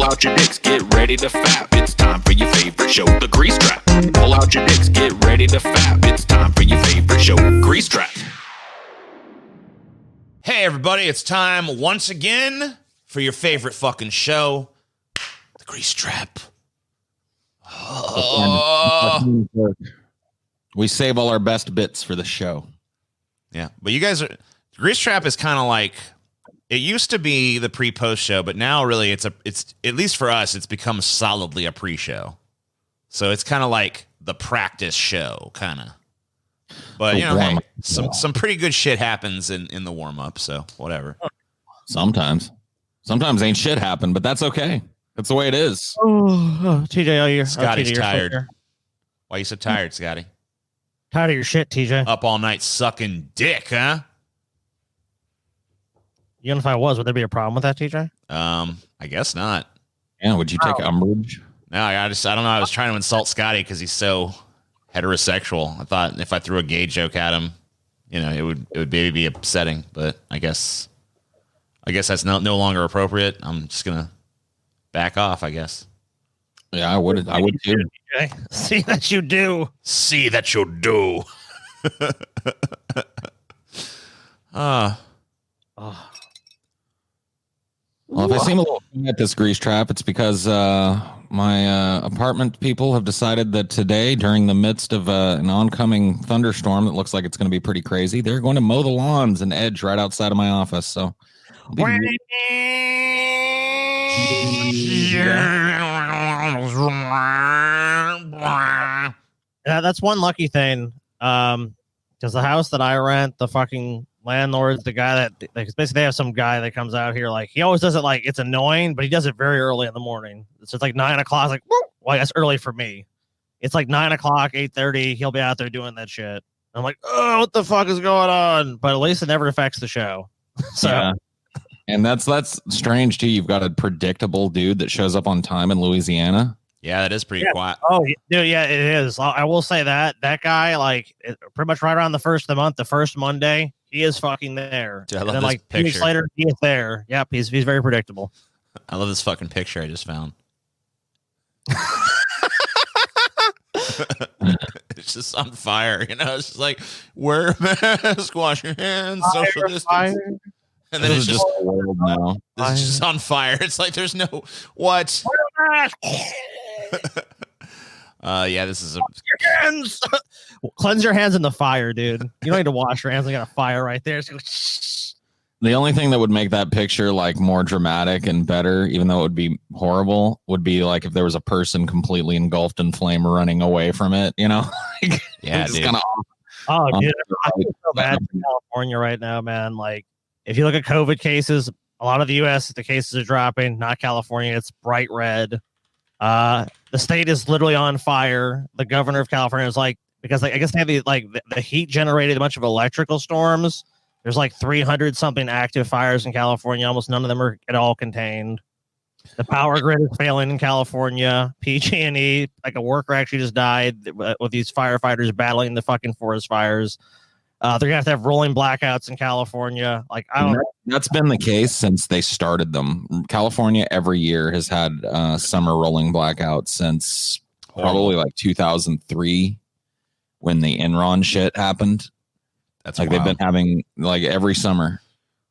Pull out your dicks, get ready to fap. It's time for your favorite show, The Grease Trap. Pull out your dicks, get ready to fap. It's time for your favorite show, Grease Trap. Hey, everybody, it's time once again for your favorite fucking show, The Grease Trap. Oh. We save all our best bits for the show. Yeah, but you guys are... The Grease Trap is kind of like... It used to be the pre-post show, but now really it's at least for us, it's become solidly a pre-show. So it's kind of like the practice show, kind of. But, you know, hey, some pretty good shit happens in the warm-up, so whatever. Sometimes ain't shit happen, but that's okay. That's the way it is. Oh, TJ, Scotty's tired. Why are you so tired, Scotty? Tired of your shit, TJ. Up all night sucking dick, huh? Even if I was, would there be a problem with that, TJ? I guess not. Yeah, would you take umbrage? No, I don't know. I was trying to insult Scotty because he's so heterosexual. I thought if I threw a gay joke at him, you know, it would maybe be upsetting. But I guess that's no longer appropriate. I'm just gonna back off, I guess. Yeah, I would too. TJ. See that you do. See that you do. Well, if I seem a little at this Grease Trap, it's because my apartment people have decided that today, during the midst of an oncoming thunderstorm that looks like it's going to be pretty crazy, they're going to mow the lawns and edge right outside of my office. So, yeah, that's one lucky thing. Because the house that I rent, the fucking landlord's the guy that basically they have some guy that comes out here, like he always does it, like it's annoying, but he does it very early in the morning. So it's like 9 o'clock. Like, woo! Well, that's early for me. It's like 9 o'clock, 8:30. He'll be out there doing that shit. I'm like, oh, what the fuck is going on? But at least it never affects the show. So, yeah. And that's strange too. You've got a predictable dude that shows up on time in Louisiana. Yeah, that is pretty quiet. Oh, dude, yeah, it is. I will say that guy, like, pretty much right around the first of the month, the first Monday, he is fucking there. Dude, I love and then, this like, picture. 2 weeks later, he is there. Yep, he's very predictable. I love this fucking picture I just found. It's just on fire, you know. It's just like, wear a mask, wash your hands, social distance. And then it's just world now. This is just on fire. It's like there's no what. Yeah, this is your hands. Cleanse your hands in the fire, dude. You don't need to wash your hands. I got a fire right there. The only thing that would make that picture like more dramatic and better, even though it would be horrible, would be like if there was a person completely engulfed in flame running away from it. You know? Yeah, dude. Oh, dude, I feel so bad for California right now, man. Like, if you look at COVID cases, a lot of the U.S. the cases are dropping. Not California. It's bright red. The state is literally on fire. The governor of California is like, because like I guess they have the heat generated a bunch of electrical storms. There's like 300 something active fires in California. Almost none of them are at all contained. The power grid is failing in California. PG&E, like a worker actually just died with these firefighters battling the fucking forest fires. They're gonna have to have rolling blackouts in California. Like, I don't know. That's been the case since they started them. California every year has had summer rolling blackouts since probably like 2003 when the Enron shit happened. That's like wild. They've been having like every summer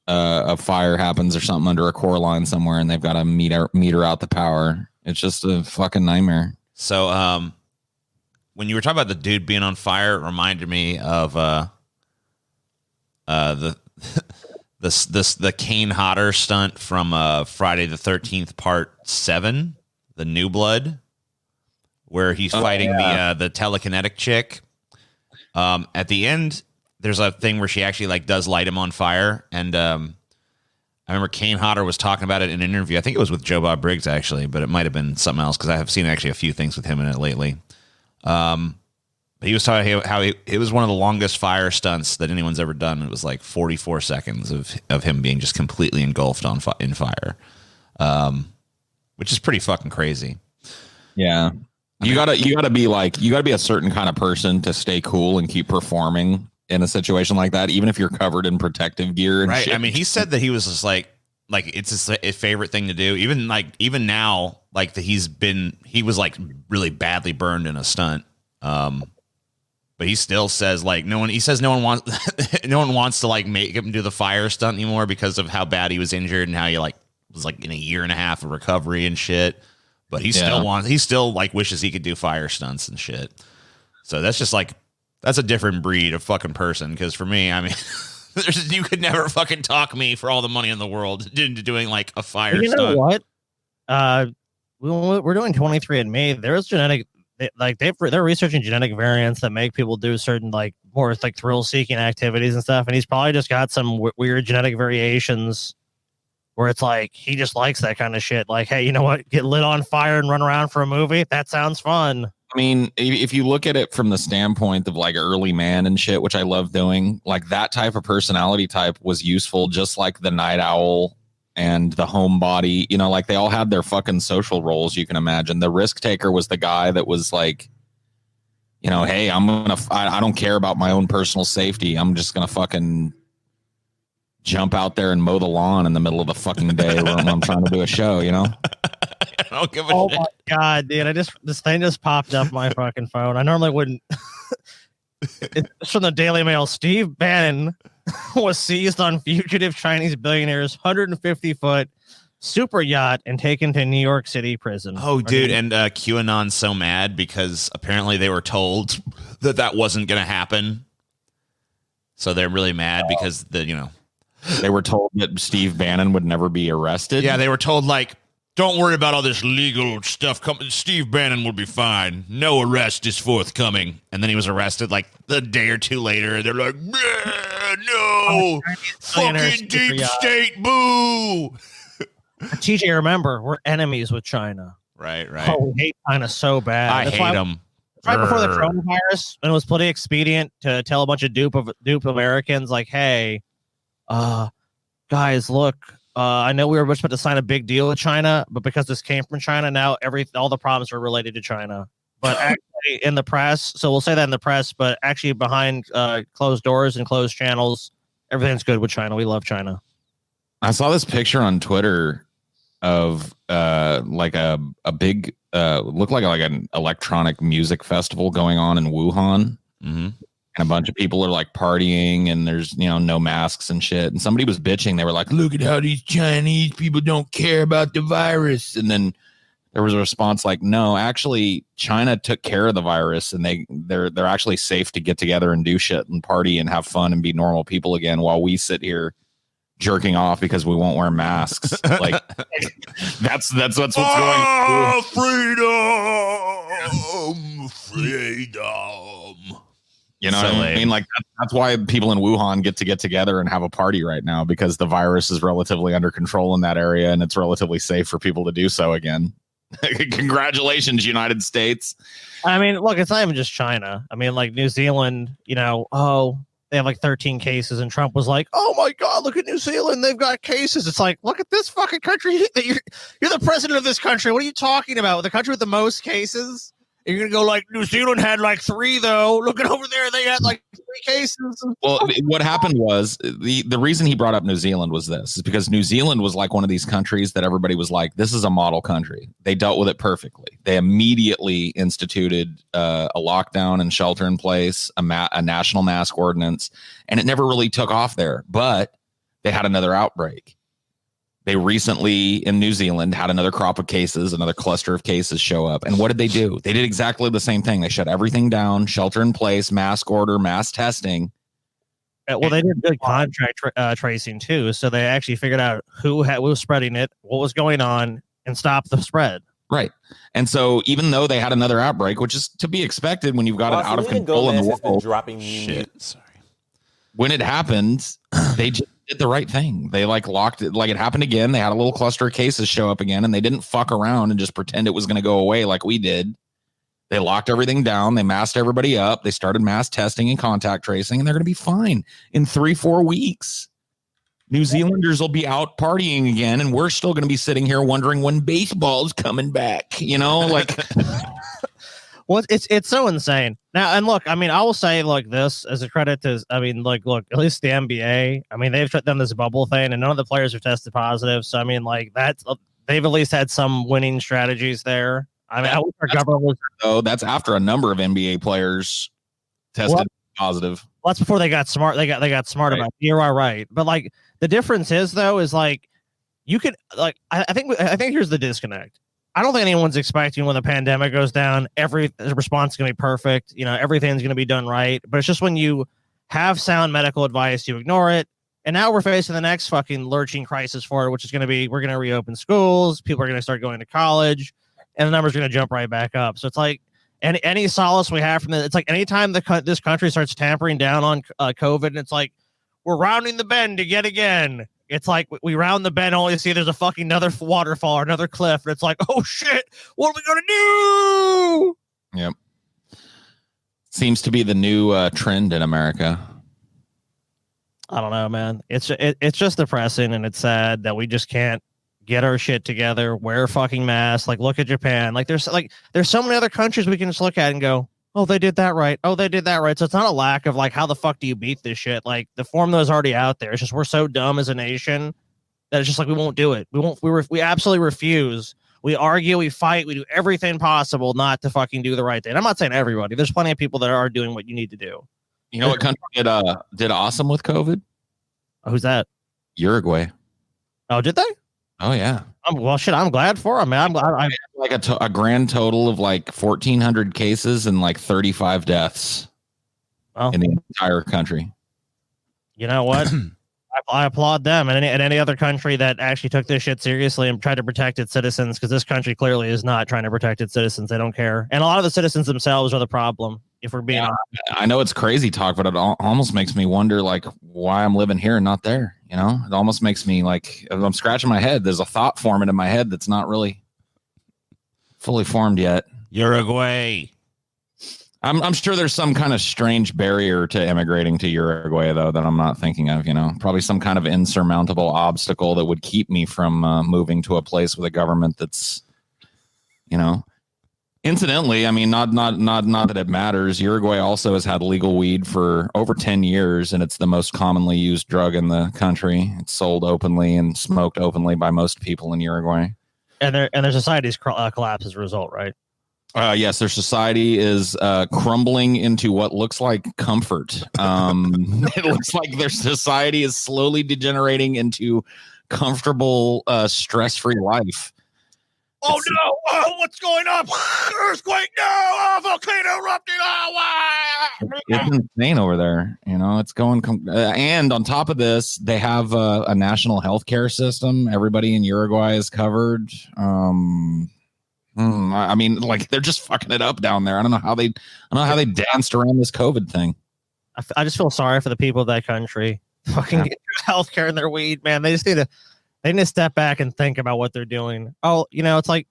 a fire happens or something under a core line somewhere, and they've got to meter out the power. It's just a fucking nightmare. So when you were talking about the dude being on fire, it reminded me of the Kane Hodder stunt from Friday the 13th Part 7, The New Blood, where he's fighting the telekinetic chick. At the end, there's a thing where she actually like does light him on fire, and I remember Kane Hodder was talking about it in an interview. I think it was with Joe Bob Briggs actually, but it might have been something else because I have seen actually a few things with him in it lately. But he was talking how it was one of the longest fire stunts that anyone's ever done. It was like 44 seconds of him being just completely engulfed in fire, which is pretty fucking crazy. Yeah. You gotta be a certain kind of person to stay cool and keep performing in a situation like that, even if you're covered in protective gear and right. shit. I mean, he said that he was just like like it's his favorite thing to do. Even now, like he was like really badly burned in a stunt. But he still says like no one wants to like make him do the fire stunt anymore because of how bad he was injured and how he like was like in a year and a half of recovery and shit. But he still like wishes he could do fire stunts and shit. So that's just like, that's a different breed of fucking person. Cause for me, I mean, you could never fucking talk me for all the money in the world into doing like a fire stunt. You know what? We're doing 23andMe. There's genetic, they're researching genetic variants that make people do certain like more like thrill seeking activities and stuff. And he's probably just got some weird genetic variations where it's like he just likes that kind of shit. Like, hey, you know what? Get lit on fire and run around for a movie. That sounds fun. I mean, if you look at it from the standpoint of like early man and shit, which I love doing, like that type of personality type was useful, just like the night owl and the homebody. You know, like they all had their fucking social roles. You can imagine the risk taker was the guy that was like, you know, hey, I don't care about my own personal safety. I'm just gonna fucking jump out there and mow the lawn in the middle of the fucking day when I'm trying to do a show, you know? I don't give a shit. My God, dude. This thing just popped up my fucking phone. I normally wouldn't. It's from the Daily Mail. Steve Bannon was seized on fugitive Chinese billionaire's 150-foot super yacht and taken to New York City prison. Oh, dude. And QAnon's so mad because apparently they were told that wasn't going to happen. So they're really mad because they were told that Steve Bannon would never be arrested. Yeah, they were told, like, don't worry about all this legal stuff. Steve Bannon will be fine. No arrest is forthcoming. And then he was arrested, like, a day or two later. They're like, no, fucking deep state, boo. TJ, remember, we're enemies with China. Right. Oh, we hate China so bad. I hate them. Right before the coronavirus, and it was pretty expedient to tell a bunch of dupe Americans, like, hey, guys, look, I know we were just about to sign a big deal with China, but because this came from China, now all the problems are related to China. But actually in the press, so we'll say that in the press, but actually behind closed doors and closed channels, everything's good with China. We love China. I saw this picture on Twitter of like a big looked like an electronic music festival going on in Wuhan. Mm-hmm. And a bunch of people are like partying and there's, no masks and shit. And somebody was bitching. They were like, look at how these Chinese people don't care about the virus. And then there was a response like, no, actually China took care of the virus and they're actually safe to get together and do shit and party and have fun and be normal people again while we sit here jerking off because we won't wear masks. Like that's what's going on. Freedom. You know what I mean? Like that's why people in Wuhan get together and have a party right now, because the virus is relatively under control in that area and it's relatively safe for people to do so again. Congratulations, United States. I mean, look, it's not even just China. I mean, like New Zealand, they have like 13 cases, and Trump was like, "Oh my God, look at New Zealand, they've got cases." It's like, look at this fucking country. You're the president of this country. What are you talking about? The country with the most cases? You're gonna go like New Zealand had like 3 though. Looking over there, they had like 3 cases. Well, what happened was the reason he brought up New Zealand was this: is because New Zealand was like one of these countries that everybody was like, "This is a model country." They dealt with it perfectly. They immediately instituted a lockdown and shelter in place, a national mask ordinance, and it never really took off there. But they had another outbreak. They recently in New Zealand had another crop of cases, another cluster of cases show up. And what did they do? They did exactly the same thing. They shut everything down, shelter in place, mask order, mass testing. Well, they did good contact tracing too. So they actually figured out who was spreading it, what was going on, and stopped the spread. Right. And so even though they had another outbreak, which is to be expected when you've got it out of control in the world. Sorry. When it happened, they just did the right thing. They like locked it, like it happened again. They had a little cluster of cases show up again, and they didn't fuck around and just pretend it was going to go away like we did. They locked everything down. They masked everybody up. They started mass testing and contact tracing, and they're going to be fine in 3-4 weeks. New Zealanders will be out partying again, and we're still going to be sitting here wondering when baseball's coming back. Like. Well, it's so insane now. And look, I mean, I will say like this as a credit to, I mean, like, look, at least the NBA. I mean, they've done this bubble thing, and none of the players have tested positive. So I mean, like they've at least had some winning strategies there. I mean, I wish our government was. Oh, that's after a number of NBA players tested positive. Well, that's before they got smart. They got smart about it. You're right. But like the difference is though is like you could like I think here's the disconnect. I don't think anyone's expecting when the pandemic goes down, every response is going to be perfect. You know, everything's going to be done right. But it's just when you have sound medical advice, you ignore it. And now we're facing the next fucking lurching crisis for it, which is going to be we're going to reopen schools. People are going to start going to college, and the numbers are going to jump right back up. So it's like any solace we have from it. It's like anytime this country starts tampering down on COVID, and it's like we're rounding the bend again. It's like we round the bend, only to see there's a fucking another waterfall or another cliff. And it's like, oh shit, what are we gonna do? Yep. Seems to be the new trend in America. I don't know, man. It's just depressing, and it's sad that we just can't get our shit together. Wear fucking masks. Like, look at Japan. Like, there's so many other countries we can just look at and go, oh, they did that right. Oh, they did that right. So it's not a lack of like, how the fuck do you beat this shit? Like the formula is already out there. It's just we're so dumb as a nation that it's just like we won't do it. We absolutely refuse. We argue, we fight, we do everything possible not to fucking do the right thing. I'm not saying everybody. There's plenty of people that are doing what you need to do. You know what country did awesome with COVID? Who's that? Uruguay. Oh, did they? Oh yeah. Well, shit. I'm glad for them, man. I'm glad. Like a grand total of like 1,400 cases and like 35 deaths in the entire country. You know what? I applaud them and any other country that actually took this shit seriously and tried to protect its citizens, because this country clearly is not trying to protect its citizens. They don't care, and a lot of the citizens themselves are the problem. If we're being honest. I know it's crazy talk, but it almost makes me wonder like why I'm living here and not there. You know, it almost makes me like I'm scratching my head. There's a thought forming in my head that's not really fully formed yet. Uruguay. I'm sure there's some kind of strange barrier to immigrating to Uruguay, though, that I'm not thinking of. You know, probably some kind of insurmountable obstacle that would keep me from moving to a place with a government that's, you know. Incidentally, I mean, not that it matters. Uruguay also has had legal weed for over 10 years, and it's the most commonly used drug in the country. It's sold openly and smoked openly by most people in Uruguay. And their society's collapse as a result, right? Yes, their society is crumbling into what looks like comfort. It looks like their society is slowly degenerating into comfortable, stress-free life. Oh no! Oh, what's going on? Earthquake! No! Oh, volcano erupting! Oh, it's insane over there. You know, it's going. And on top of this, they have a national health care system. Everybody in Uruguay is covered. I mean, like they're just fucking it up down there. I don't know how they danced around this COVID thing. I just feel sorry for the people of that country. Fucking get health care and their weed, man. They need to step back and think about what they're doing. Oh, you know, it's like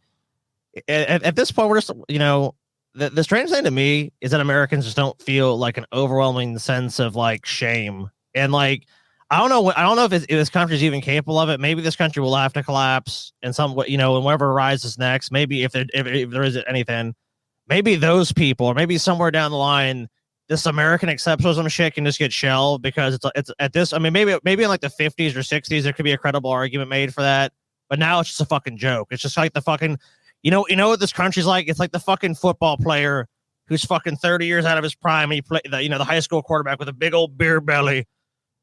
at this point, we're just, you know, the strange thing to me is that Americans just don't feel like an overwhelming sense of like shame. And like, I don't know if this country's even capable of it. Maybe this country will have to collapse and you know, and whatever rises next, maybe if there is anything, maybe those people, or maybe somewhere down the line, this American exceptionalism shit can just get shelved because it's at this. I mean, maybe in like the 50s or 60s, there could be a credible argument made for that. But now it's just a fucking joke. It's just like the fucking, you know what this country's like? It's like the fucking football player who's fucking 30 years out of his prime. And he played the high school quarterback with a big old beer belly.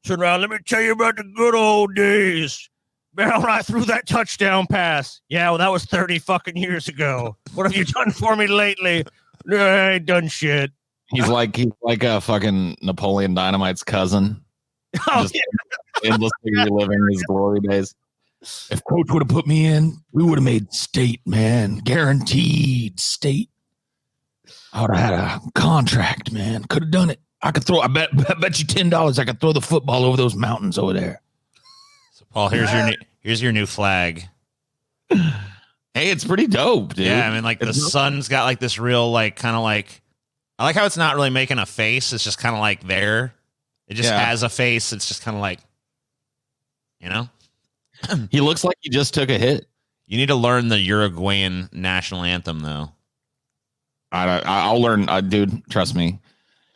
Turn around. Let me tell you about the good old days. Man, when I threw that touchdown pass. Yeah, well, that was 30 fucking years ago. What have you done for me lately? I ain't done shit. He's like a fucking Napoleon Dynamite's cousin. Oh, just endlessly reliving his glory days. If coach would have put me in, we would have made state, man. Guaranteed state. I would have had a contract, man. Could have done it. I could throw. I bet you $10 I could throw the football over those mountains over there. So Paul, here's your new flag. Hey, it's pretty dope, dude. Yeah, I mean, like the sun's got like this real like kind of like. I like how it's not really making a face. It's just kind of like there. It just has a face. It's just kind of like, you know. He looks like he just took a hit. You need to learn the Uruguayan national anthem, though. I'll learn, dude. Trust me.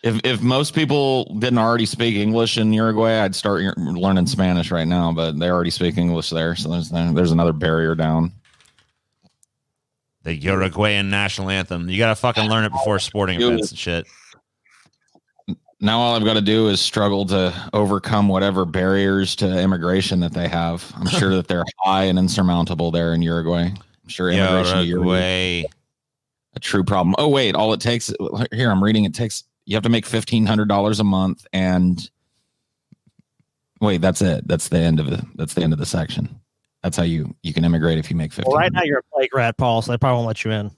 If most people didn't already speak English in Uruguay, I'd start learning Spanish right now. But they already speak English there, so there's another barrier down. The Uruguayan national anthem. You gotta fucking learn it before sporting events and shit. Now all I've got to do is struggle to overcome whatever barriers to immigration that they have. I'm sure that they're high and insurmountable there in Uruguay. I'm sure immigration to Uruguay a true problem. Oh wait, all it takes here I'm reading it takes you have to make $1,500 a month and wait, that's it. That's the end of the section. That's how you can immigrate if you make 15. Well, right now you're a plague rat, Paul, so they probably won't let you in. You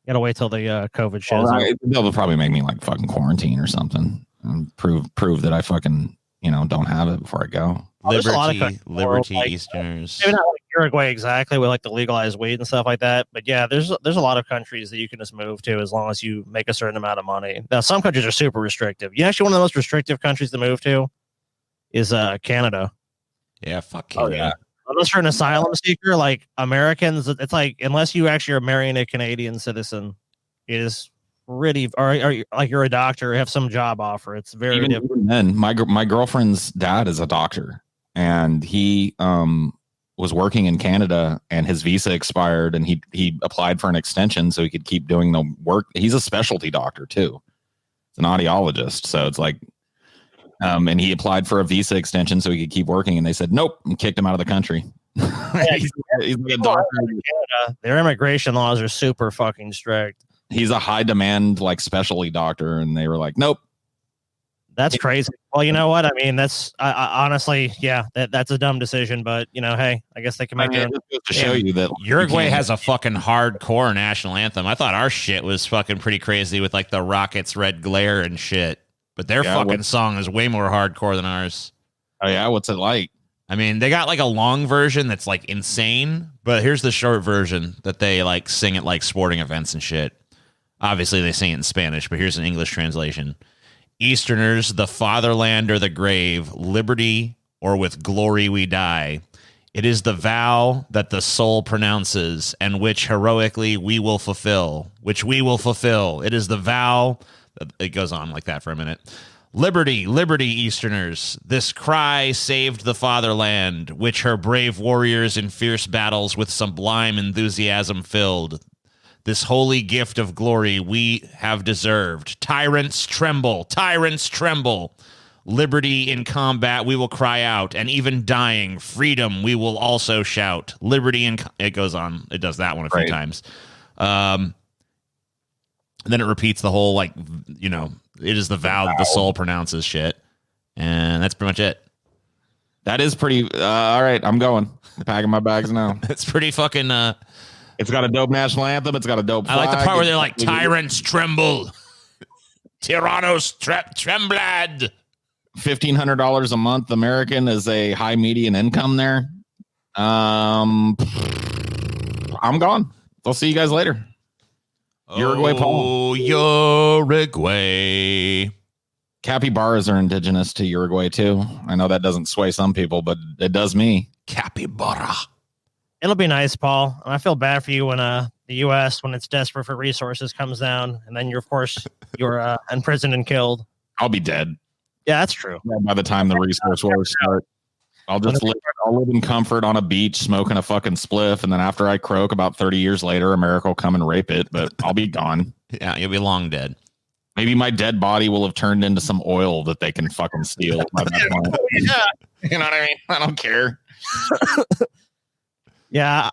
gotta wait till the COVID shit. They'll probably make me like fucking quarantine or something and prove that I fucking don't have it before I go. Liberty Easterners. Maybe not like Uruguay exactly with like the legalized weed and stuff like that, but yeah, there's a lot of countries that you can just move to as long as you make a certain amount of money. Now, some countries are super restrictive. Actually, one of the most restrictive countries to move to is Canada. Yeah, fuck Canada. Oh, yeah. Unless you're an asylum seeker, like Americans, it's like unless you actually are marrying a Canadian citizen, it is really, or like you're a doctor or have some job offer. It's very different. Even then, my girlfriend's dad is a doctor, and he was working in Canada, and his visa expired, and he applied for an extension so he could keep doing the work. He's a specialty doctor too. It's an audiologist, so it's like. And he applied for a visa extension so he could keep working, and they said nope, and kicked him out of the country. He's a doctor. Canada, their immigration laws are super fucking strict. He's a high demand like specialty doctor, and they were like, nope. That's crazy. Well, you know what? I mean, that's honestly, yeah, that's a dumb decision, but hey, I guess they can make it to show you that Uruguay has a fucking hardcore national anthem. I thought our shit was fucking pretty crazy with like the Rockets' Red Glare and shit. But their fucking song is way more hardcore than ours. Oh, yeah? What's it like? I mean, they got like a long version that's like insane, but here's the short version that they like sing at like sporting events and shit. Obviously, they sing it in Spanish, but here's an English translation. Easterners, the fatherland or the grave, liberty or with glory we die. It is the vow that the soul pronounces and which heroically we will fulfill, which we will fulfill. It is the vow... It goes on like that for a minute. Liberty, liberty, Easterners. This cry saved the fatherland, which her brave warriors in fierce battles with sublime enthusiasm filled. This holy gift of glory we have deserved. Tyrants tremble, tyrants tremble. Liberty in combat we will cry out, and even dying, freedom we will also shout. Liberty in... It goes on. It does that one a few times. And then it repeats the whole, like, it is the vow that the soul pronounces shit. And that's pretty much it. That is pretty, all right, I'm going. I'm packing my bags now. It's pretty fucking, it's got a dope national anthem. It's got a dope flag. I like the part where they're like, tyrants tremble. Tyrannos tremblad. $1,500 a month American is a high median income there. I'm gone. I'll see you guys later. Uruguay, Paul. Uruguay. Capybaras are indigenous to Uruguay, too. I know that doesn't sway some people, but it does me. Capybara. It'll be nice, Paul. I feel bad for you when the U.S., when it's desperate for resources, comes down, and then you're imprisoned and killed. I'll be dead. Yeah, that's true. By the time the resource wars start. I'll live in comfort on a beach smoking a fucking spliff, and then after I croak about 30 years later, America will come and rape it, but I'll be gone. Yeah, you'll be long dead. Maybe my dead body will have turned into some oil that they can fucking steal. By that point. Yeah. You know what I mean? I don't care. Yeah,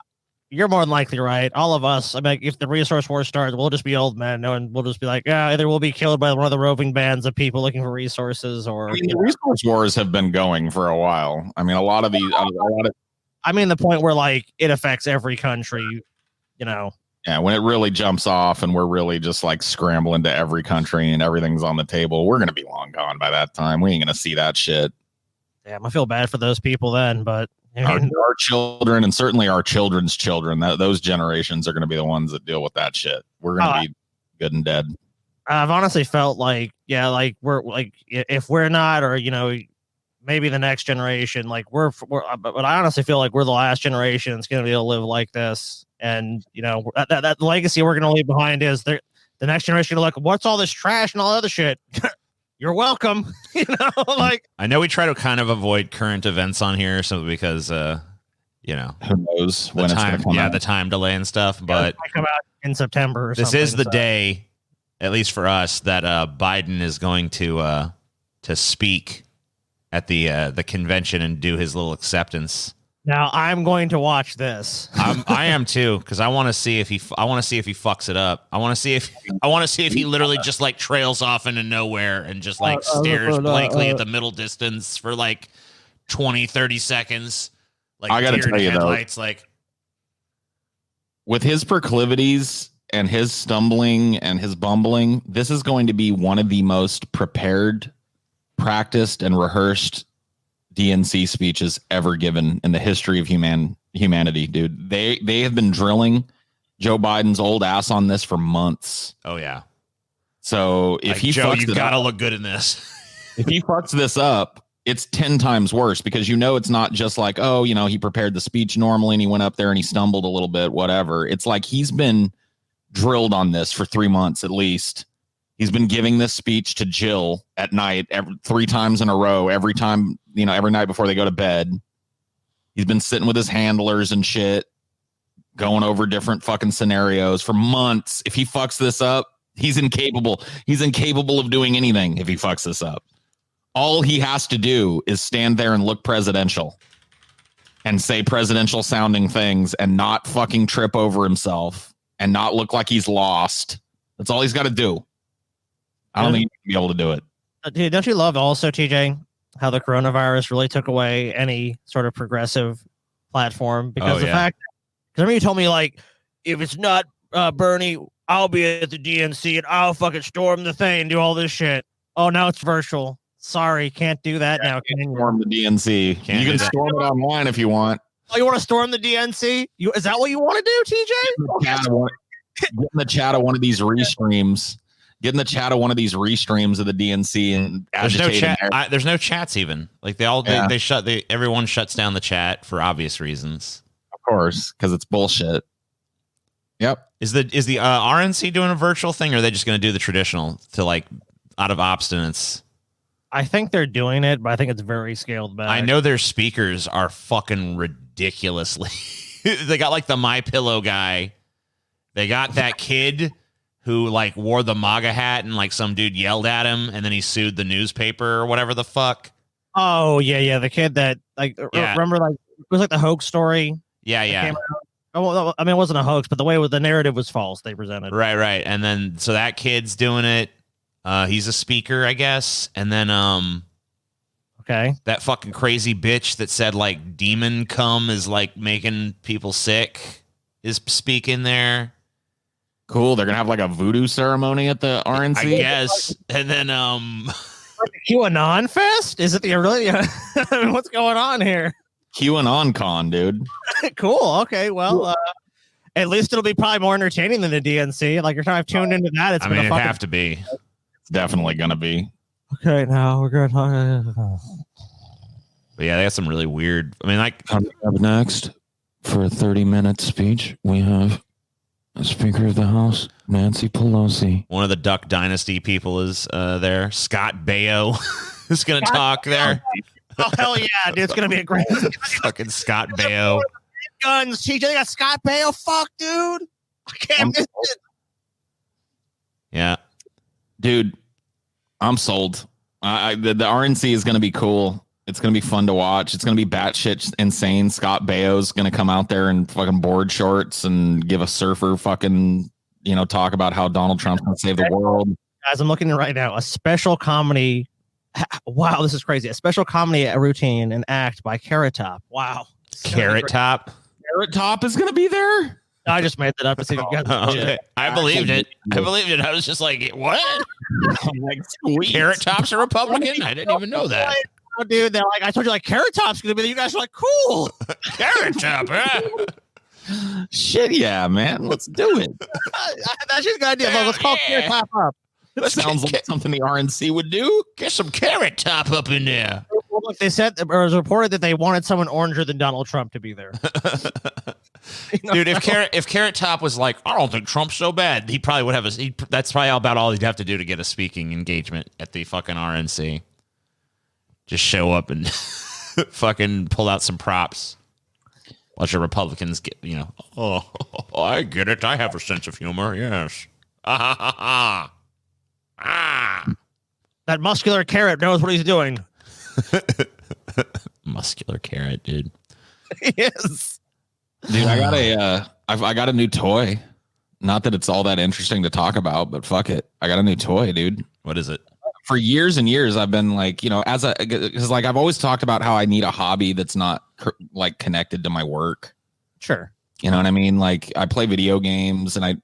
you're more than likely right. All of us, I mean, if the resource war starts, we'll just be old men, and we'll just be like, yeah, either we'll be killed by one of the roving bands of people looking for resources, or the resource wars have been going for a while. I mean, I mean, the point where like it affects every country, Yeah, when it really jumps off, and we're really just like scrambling to every country, and everything's on the table. We're gonna be long gone by that time. We ain't gonna see that shit. Damn, I feel bad for those people then, but. Our children, and certainly our children's children, those generations are going to be the ones that deal with that shit. We're going to be good and dead. I've honestly felt like, we're like, if we're not, or, maybe the next generation, like but I honestly feel like we're the last generation that's going to be able to live like this. And, that legacy we're going to leave behind is the next generation are like, what's all this trash and all other shit? You're welcome. Like, I know we try to kind of avoid current events on here, so because who knows when it's going to come out. The time delay and stuff, but it might come out in September. This is the day, at least for us, that Biden is going to speak at the convention and do his little acceptance. Now I'm going to watch this. I am too, because I want to see if he fucks it up. I want to see if he literally just like trails off into nowhere and just like stares blankly at the middle distance for like 20, 30 seconds. Like I gotta tell you though, like with his proclivities and his stumbling and his bumbling, this is going to be one of the most prepared, practiced, and rehearsed DNC speeches ever given in the history of humanity, dude. They have been drilling Joe Biden's old ass on this for months. Oh yeah. So if he Joe, fucks you gotta look good in this. If he fucks this up, it's 10 times worse, because it's not just like, oh, he prepared the speech normally and he went up there and he stumbled a little bit, whatever. It's like he's been drilled on this for 3 months at least. He's been giving this speech to Jill at night 3 times in a row, every time, every night before they go to bed. He's been sitting with his handlers and shit, going over different fucking scenarios for months. If he fucks this up, he's incapable. He's incapable of doing anything if he fucks this up. All he has to do is stand there and look presidential and say presidential sounding things and not fucking trip over himself and not look like he's lost. That's all he's got to do. I don't think he's going to be able to do it. Dude, don't you love also, TJ, how the coronavirus really took away any sort of progressive platform? Because fact, because remember you told me, like, if it's not Bernie, I'll be at the DNC and I'll fucking storm the thing and do all this shit. Oh, now it's virtual. Sorry, can't do that now. Can you storm the DNC? You can storm it online if you want. Oh, you want to storm the DNC? Is that what you want to do, TJ? Get in the chat of one of these restreams. Get in the chat of one of these restreams of the DNC and there's no chat. There's no chats even. Like everyone shuts down the chat for obvious reasons. Of course, because it's bullshit. Yep. Is the RNC doing a virtual thing, or are they just going to do the traditional to like out of obstinance? I think they're doing it, but I think it's very scaled back. I know their speakers are fucking ridiculously. They got like the My Pillow guy. They got that kid who like wore the MAGA hat and like some dude yelled at him and then he sued the newspaper or whatever the fuck. Oh yeah, the kid that remember, like, it was like the hoax story. Yeah. Oh, I mean, it wasn't a hoax, but the narrative was false. They presented. Right. And then so that kid's doing it. He's a speaker, I guess. And then okay, that fucking crazy bitch that said like demon cum is like making people sick is speaking there. Cool. They're gonna have like a voodoo ceremony at the RNC, I guess. And then QAnon fest? Is it the really? I mean, what's going on here? QAnon con, dude. Cool. Okay. Well, at least it'll be probably more entertaining than the DNC. Like, you're trying to tune into that. It'd have to be. It's definitely gonna be. Okay. Now we're gonna talk. But yeah, they got some really weird. I mean, like, coming up next for a 30-minute speech, we have Speaker of the House, Nancy Pelosi. One of the Duck Dynasty people is there. Scott Baio is going to talk there. Oh, hell yeah, dude. It's going to be a great... Fucking Scott Baio. Guns, TJ. They got Scott Baio. Fuck, dude. I can't miss it. Yeah. Dude, I'm sold. The RNC is going to be cool. It's going to be fun to watch. It's going to be batshit insane. Scott Baio's going to come out there in fucking board shorts and give a surfer fucking, talk about how Donald Trump's going to save the world. Guys, I'm looking at right now, a special comedy. Wow, this is crazy. A special comedy routine and act by Carrot Top. Wow. Carrot Top? Carrot Top is going to be there? I just made that up to see if you guys okay. I believed it. I was just like, what? I'm like, sweet. Carrot Top's a Republican? I didn't even know that. Oh, dude, they're like, I told you, like, Carrot Top's gonna be there. You guys are like, cool. Carrot Top, huh? Shit, yeah, man. Let's do it. That's just a good idea. Let's call Carrot Top up. That sounds like something the RNC would do. Get some Carrot Top up in there. Well, look, they said, or it was reported that they wanted someone oranger than Donald Trump to be there. Dude, if Carrot Top was like, I don't think Trump's so bad, he probably would have that's probably about all he'd have to do to get a speaking engagement at the fucking RNC. Just show up and fucking pull out some props. Bunch of Republicans get, oh, I get it. I have a sense of humor. Yes. Ah. That muscular carrot knows what he's doing. Muscular carrot, dude. Yes. Dude, I got a new toy. Not that it's all that interesting to talk about, but fuck it. I got a new toy, dude. What is it? For years and years, I've been like, because like I've always talked about how I need a hobby that's not like connected to my work. Sure. You know what I mean? Like I play video games and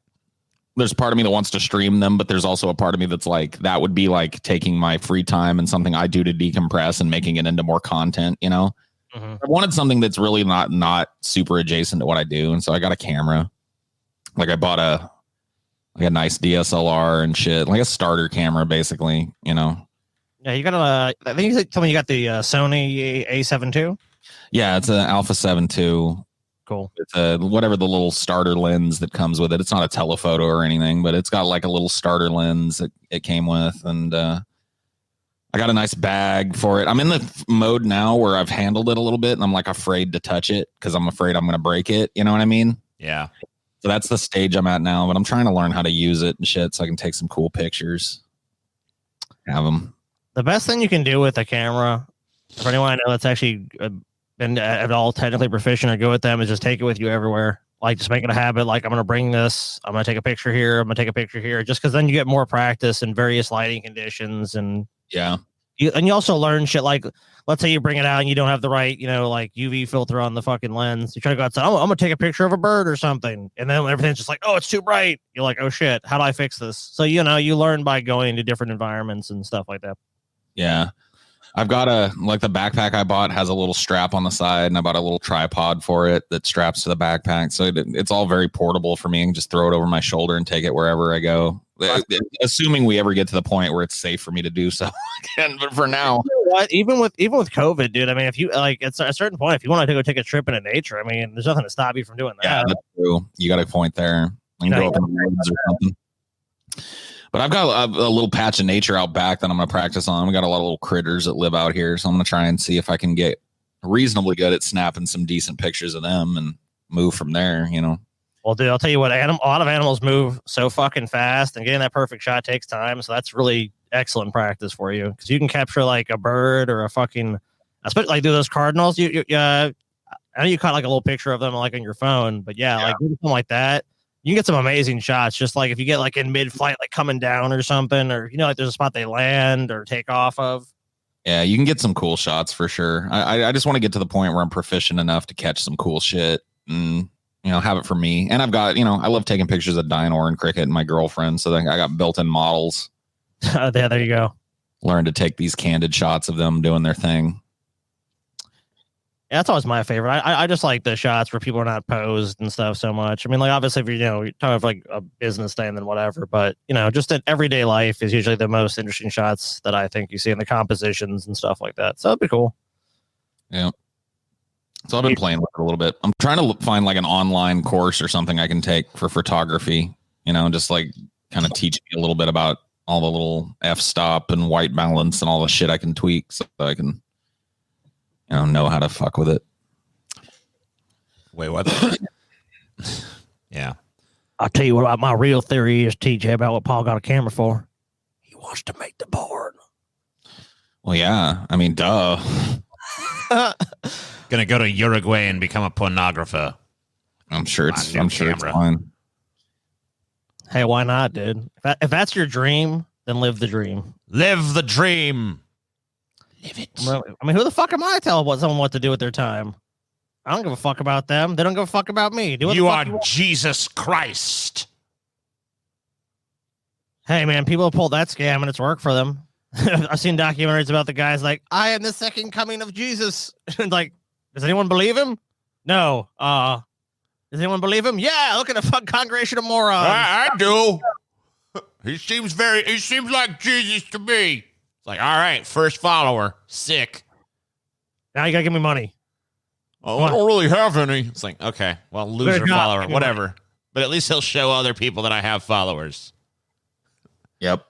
there's part of me that wants to stream them, but there's also a part of me that's like, that would be like taking my free time and something I do to decompress and making it into more content, Mm-hmm. I wanted something that's really not super adjacent to what I do. And so I got a camera. Like I bought a nice DSLR and shit, like a starter camera, basically, Yeah, you got I think you told me you got the Sony A7 II. Yeah, it's an Alpha 7 II. Cool. It's whatever the little starter lens that comes with it. It's not a telephoto or anything, but it's got like a little starter lens that it came with, and I got a nice bag for it. I'm in the mode now where I've handled it a little bit, and I'm like afraid to touch it because I'm afraid I'm going to break it. You know what I mean? Yeah. So that's the stage I'm at now, but I'm trying to learn how to use it and shit so I can take some cool pictures. Have them. The best thing you can do with a camera, for anyone I know that's actually been at all technically proficient or good with them, is just take it with you everywhere. Like just make it a habit. Like I'm going to bring this. I'm going to take a picture here. I'm going to take a picture here. Just because then you get more practice in various lighting conditions. And yeah. You also learn shit like, let's say you bring it out and you don't have the right, like UV filter on the fucking lens. You try to go outside. I'm going to take a picture of a bird or something. And then everything's just like, oh, it's too bright. You're like, oh shit, how do I fix this? So, you learn by going to different environments and stuff like that. Yeah. I've got the backpack I bought has a little strap on the side, and I bought a little tripod for it that straps to the backpack. So it's all very portable for me, and just throw it over my shoulder and take it wherever I go. Assuming we ever get to the point where it's safe for me to do so again. But for now, what? Even with COVID, dude, I mean, if you like at a certain point, if you want to go take a trip into nature, I mean, there's nothing to stop you from doing that. Yeah, that's true. You got a point there. I can go up in the woods or something. But I've got a little patch of nature out back that I'm going to practice on. We got a lot of little critters that live out here. So I'm going to try and see if I can get reasonably good at snapping some decent pictures of them and move from there, Well, dude, I'll tell you what, a lot of animals move so fucking fast, and getting that perfect shot takes time. So that's really excellent practice for you, because you can capture like a bird or a fucking, especially like those cardinals. I know you caught like a little picture of them like on your phone, but yeah. Like something like that. You can get some amazing shots, just like if you get like in mid-flight, like coming down or something, or like there's a spot they land or take off of. Yeah, you can get some cool shots for sure. I just want to get to the point where I'm proficient enough to catch some cool shit and have it for me. And I've got I love taking pictures of Dino and Cricket and my girlfriend, so then I got built-in models. Yeah, there you go. Learn to take these candid shots of them doing their thing. Yeah, that's always my favorite. I just like the shots where people are not posed and stuff so much. I mean, like obviously if you're talking of like a business thing, then whatever. But just in everyday life is usually the most interesting shots that I think you see in the compositions and stuff like that. So it'd be cool. Yeah. So I've been playing with it a little bit. I'm trying to find like an online course or something I can take for photography. Just like kind of teach me a little bit about all the little f-stop and white balance and all the shit I can tweak, so I can know how to fuck with it. Wait, what? Yeah. I'll tell you what my real theory is, TJ, about what Paul got a camera for. He wants to make the porn. Well, yeah. I mean, duh. Gonna go to Uruguay and become a pornographer. I'm sure it's fine. Hey, why not, dude? If that's your dream, then live the dream. Live the dream. Live it. I mean, who the fuck am I to tell someone what to do with their time? I don't give a fuck about them. They don't give a fuck about me. You are Jesus Christ. Hey, man, people have pulled that scam and it's worked for them. I've seen documentaries about the guys like, I am the second coming of Jesus. And like, does anyone believe him? No. Does anyone believe him? Yeah, look at the fuck congregation of morons. I do. He seems like Jesus to me. It's like, all right, first follower, sick. Now you gotta give me money. Oh, I don't really have any. It's like, okay, well, loser job. follower, whatever. But at least he'll show other people that I have followers. Yep.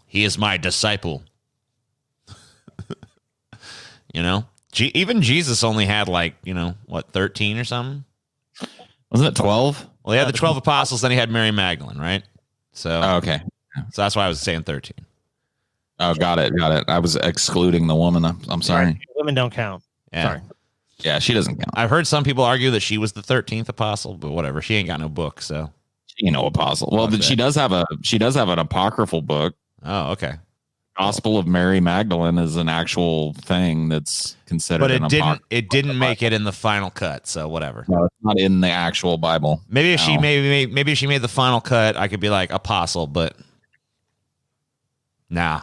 He is my disciple. You know, even Jesus only had 13 or something. Wasn't it 12? Well, he had the 12 apostles, then he had Mary Magdalene, right? So, Okay. So that's why I was saying 13. Oh, got it. I was excluding the woman. I'm sorry. Right. Women don't count. Yeah. Sorry. Yeah, she doesn't count. I've heard some people argue that she was the 13th apostle, but whatever. She ain't got no book, so. She ain't no apostle. Well, she does have an apocryphal book. Oh, okay. Gospel of Mary Magdalene is an actual thing that's considered. But it didn't make it in the final cut, so whatever. No, it's not in the actual Bible. Maybe if she made the final cut, I could be like apostle, but nah,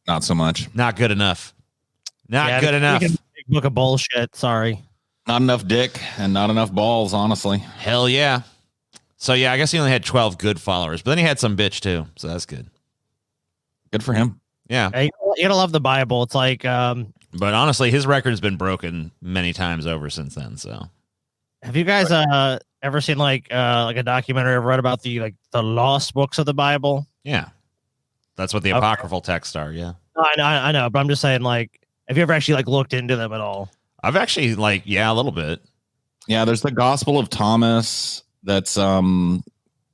not so much. Not good enough. Not good enough. Big book of bullshit. Sorry. Not enough dick and not enough balls, honestly. Hell yeah. So yeah, I guess he only had 12 good followers, but then he had some bitch too, so that's good. Good for him. Yeah. Hey, you gotta love the Bible. It's like, but honestly, his record's been broken many times over since then. So, have you guys ever seen like a documentary or read about the lost books of the Bible? Yeah, that's what the apocryphal texts are. Yeah, I know, but I'm just saying, like, have you ever actually looked into them at all? I've actually a little bit. Yeah, there's the Gospel of Thomas that's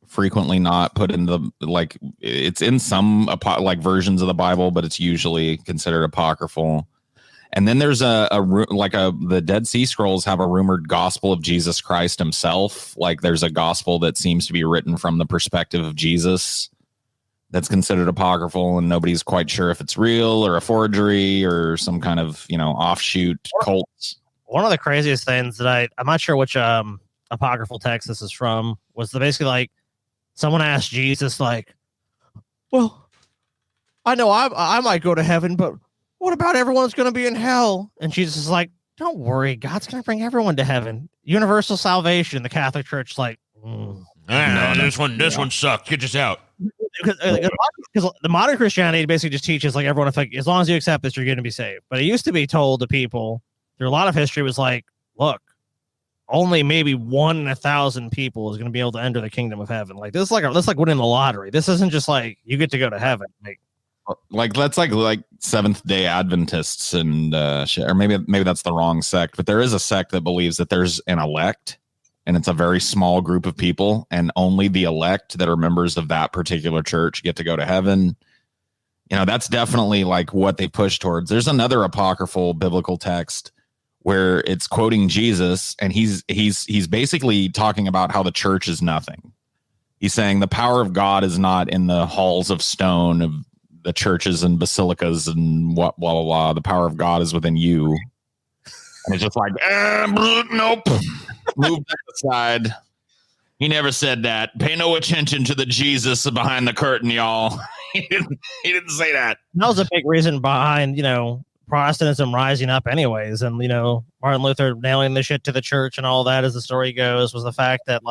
frequently not put in the it's in some versions of the Bible, but it's usually considered apocryphal. And then there's the Dead Sea Scrolls have a rumored gospel of Jesus Christ himself. Like there's a gospel that seems to be written from the perspective of Jesus that's considered apocryphal, and nobody's quite sure if it's real or a forgery or some kind of offshoot cult. One of the craziest things that I'm not sure which apocryphal text this is from was basically someone asked Jesus, well, I know I might go to heaven, but what about everyone's going to be in hell? And Jesus is like, don't worry, God's going to bring everyone to heaven. Universal salvation. The Catholic Church is like, this one sucked. Get this out. Because the modern Christianity basically just teaches everyone, as long as you accept this, you're going to be saved. But it used to be told to people through a lot of history was look, only maybe 1 in 1,000 people is going to be able to enter the kingdom of heaven. This is like winning the lottery. This isn't just you get to go to heaven. That's like Seventh-day Adventists and shit. Or maybe that's the wrong sect. But there is a sect that believes that there's an elect, and it's a very small group of people, and only the elect that are members of that particular church get to go to heaven. That's definitely what they push towards. There's another apocryphal biblical text where it's quoting Jesus, and he's basically talking about how the church is nothing. He's saying the power of God is not in the halls of stone of the churches and basilicas and what blah blah blah. The power of God is within you. And it's just nope. Move that aside. He never said that. Pay no attention to the Jesus behind the curtain, y'all. He didn't say that. That was a big reason behind Protestantism rising up anyways, and Martin Luther nailing the shit to the church and all that, as the story goes, was the fact that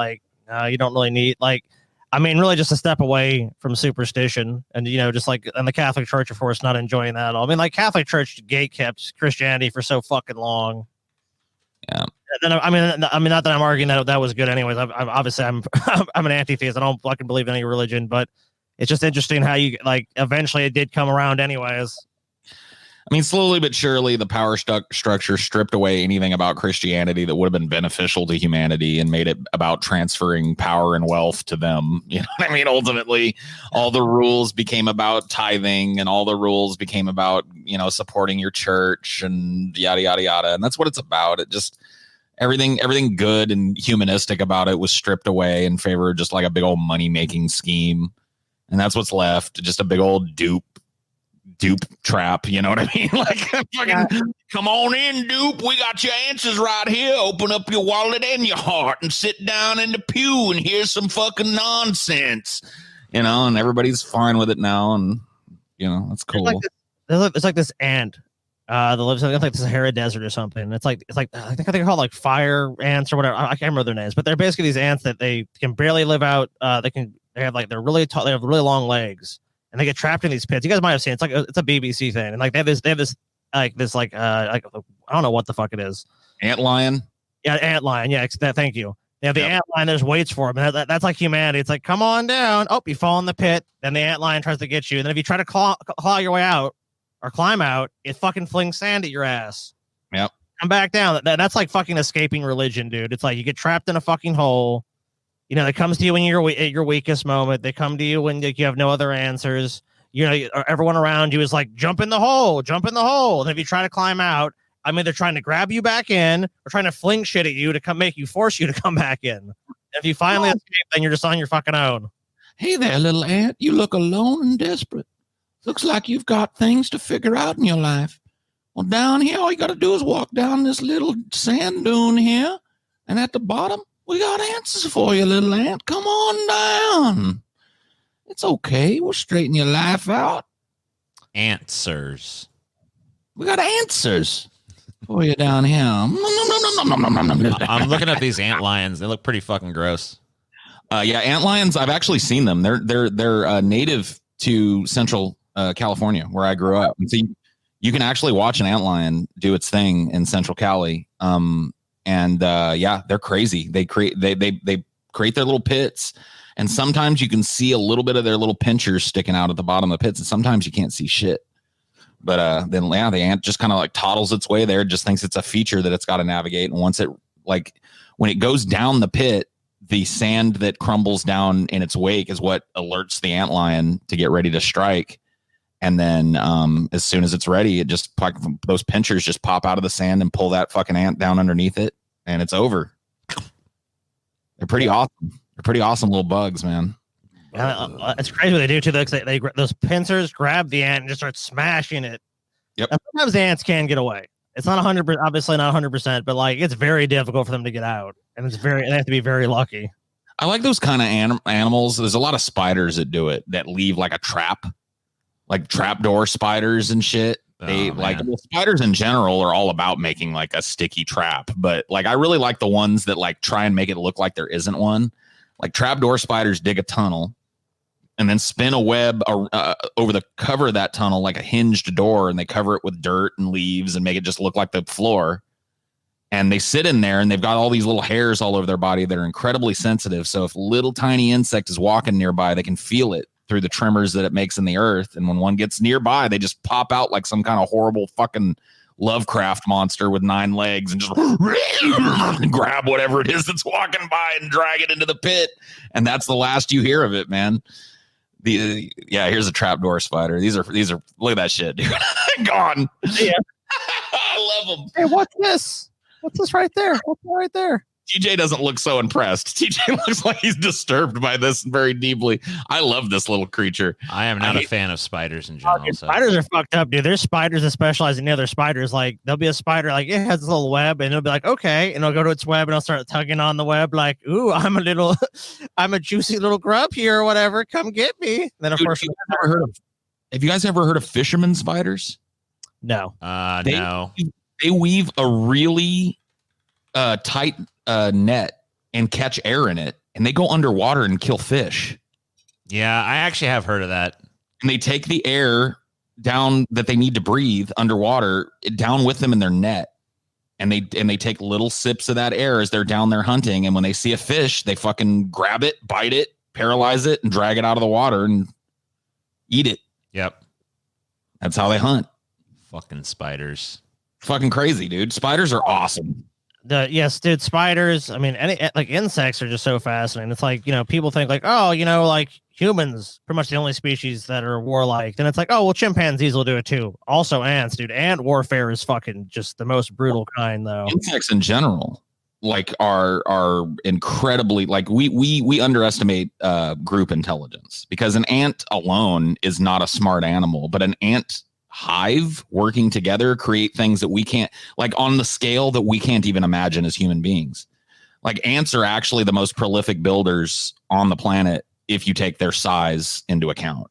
you don't really need really just a step away from superstition, and and the Catholic Church, of course, not enjoying that at all. Catholic Church gatekept Christianity for so fucking long. Yeah. Then not that I'm arguing that was good anyways. I'm obviously I'm an anti-theist. I don't fucking believe in any religion, but it's just interesting how you eventually it did come around anyways. Slowly but surely, the power structure stripped away anything about Christianity that would have been beneficial to humanity and made it about transferring power and wealth to them. Ultimately, all the rules became about tithing, and all the rules became about, supporting your church and yada, yada, yada. And that's what it's about. It just, everything good and humanistic about it was stripped away in favor of just a big old money-making scheme. And that's what's left, just a big old dupe trap, you know what I mean? Come on in, dupe. We got your answers right here. Open up your wallet and your heart and sit down in the pew and hear some fucking nonsense, and everybody's fine with it now, and that's cool. It's like this ant that lives in the Sahara Desert or something. It's like I think they're called fire ants or whatever. I can't remember their names, but they're basically these ants that they can barely live out. They have they're really tall. They have really long legs. And they get trapped in these pits. You guys might have seen it. It's a BBC thing, and they have this I don't know what the fuck it is. Antlion. Yeah, antlion. Yeah, thank you. Yeah, the antlion just waits for him. That's like humanity. It's like, come on down. Oh, you fall in the pit. Then the antlion tries to get you. And then if you try to claw your way out or climb out, it fucking flings sand at your ass. Yep. Come back down. That's like fucking escaping religion, dude. It's like you get trapped in a fucking hole. You know, it comes to you when you're at your weakest moment. They come to you when you have no other answers. You know, everyone around you is like, jump in the hole, jump in the hole. And if you try to climb out, I mean, they're trying to grab you back in or trying to fling shit at you to force you to come back in. And if you finally escape, then you're just on your fucking own. Hey there, little ant. You look alone and desperate. Looks like you've got things to figure out in your life. Well, down here, all you got to do is walk down this little sand dune here. And at the bottom, we got answers for you, little ant. Come on down. It's okay. We'll straighten your life out. Answers. We got answers for you down here. I'm looking at these ant lions. They look pretty fucking gross. Yeah, ant lions. I've actually seen them. They're native to Central California, where I grew up. And so you can actually watch an ant lion do its thing in Central Cali. Yeah, they're crazy. They create their little pits, and sometimes you can see a little bit of their little pinchers sticking out at the bottom of the pits, and sometimes you can't see shit. But then the ant just kind of like toddles its way there, just thinks it's a feature that it's got to navigate. And once when it goes down the pit, the sand that crumbles down in its wake is what alerts the antlion to get ready to strike. And then as soon as it's ready, those pinchers just pop out of the sand and pull that fucking ant down underneath it, and it's over. They're pretty awesome. They're pretty awesome little bugs, man. It's crazy what they do too. They those pincers grab the ant and just start smashing it. Yep. And sometimes the ants can get away. It's not 100%, obviously not 100%, but like it's very difficult for them to get out, and they have to be very lucky. I like those kind of animals. There's a lot of spiders that do it, that leave like a trap, like trapdoor spiders and shit. Spiders in general are all about making like a sticky trap, but like I really like the ones that like try and make it look like there isn't one. Like trapdoor spiders dig a tunnel and then spin a web over the cover of that tunnel like a hinged door, and they cover it with dirt and leaves and make it just look like the floor. And they sit in there, and they've got all these little hairs all over their body that are incredibly sensitive. So if little tiny insect is walking nearby, they can feel it through the tremors that it makes in the earth. And when one gets nearby, they just pop out like some kind of horrible fucking Lovecraft monster with 9 legs and just grab whatever it is that's walking by and drag it into the pit. And that's the last you hear of it, man. Here's a trapdoor spider. These are look at that shit, dude. Gone. Yeah. I love them. Hey, what's this? What's this right there? What's that right there? TJ doesn't look so impressed. TJ looks like he's disturbed by this very deeply. I love this little creature. I am not a fan of spiders in general. Dude, spiders are fucked up, dude. There's spiders that specialize in the other spiders. Like there'll be a spider, like it has this little web, and it'll be like, okay, and it'll go to its web, and it'll start tugging on the web, like, ooh, I'm a juicy little grub here, or whatever. Come get me. And then of course, have you guys ever heard of fisherman spiders? No. No. They weave a really tight net and catch air in it, and they go underwater and kill fish. Yeah, I actually have heard of that. And they take the air down that they need to breathe underwater down with them in their net, and they take little sips of that air as they're down there hunting. And when they see a fish, they fucking grab it, bite it, paralyze it, and drag it out of the water and eat it. Yep. That's how they hunt. Fucking spiders. Fucking crazy, dude. Spiders are awesome. Yes, dude, spiders. I mean, like insects are just so fascinating. It's like, people think like, oh, like humans, pretty much the only species that are warlike. Then it's like, oh, well, chimpanzees will do it too. Also ants, dude. Ant warfare is fucking just the most brutal kind, though. Insects in general, like, are incredibly, like, we underestimate group intelligence, because an ant alone is not a smart animal, but an ant hive working together create things that we can't, like, on the scale that we can't even imagine as human beings. Like, ants are actually the most prolific builders on the planet if you take their size into account.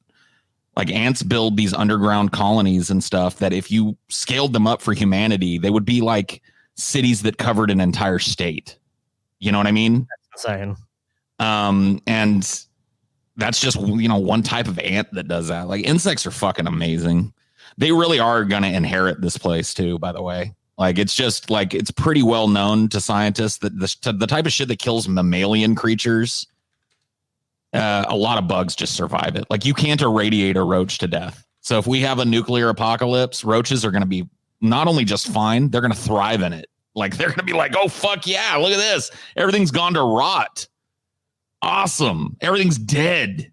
Like, ants build these underground colonies and stuff that if you scaled them up for humanity, they would be like cities that covered an entire state. You know what I mean? That's insane. And that's just, one type of ant that does that. Like, insects are fucking amazing. They really are going to inherit this place too, by the way. Like, it's just like, it's pretty well known to scientists that the type of shit that kills mammalian creatures, a lot of bugs just survive it. Like, you can't irradiate a roach to death. So if we have a nuclear apocalypse, roaches are going to be not only just fine, they're going to thrive in it. Like, they're going to be like, oh, fuck yeah, look at this. Everything's gone to rot. Awesome. Everything's dead.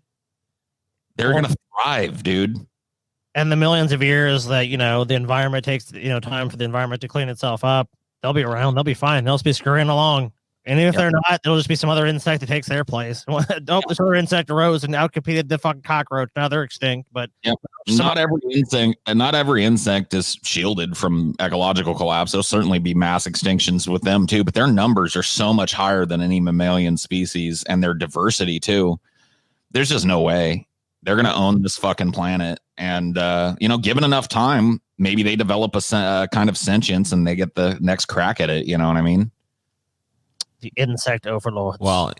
They're going to thrive, dude. And the millions of years that, the environment takes, time for the environment to clean itself up, they'll be around. They'll be fine. They'll just be scurrying along. And if they're not, it'll just be some other insect that takes their place. This other insect arose and outcompeted the fucking cockroach. Now they're extinct. But not every insect is shielded from ecological collapse. There'll certainly be mass extinctions with them too. But their numbers are so much higher than any mammalian species, and their diversity too. There's just no way they're going to own this fucking planet. And, given enough time, maybe they develop a kind of sentience and they get the next crack at it. You know what I mean? The insect overlords. Well,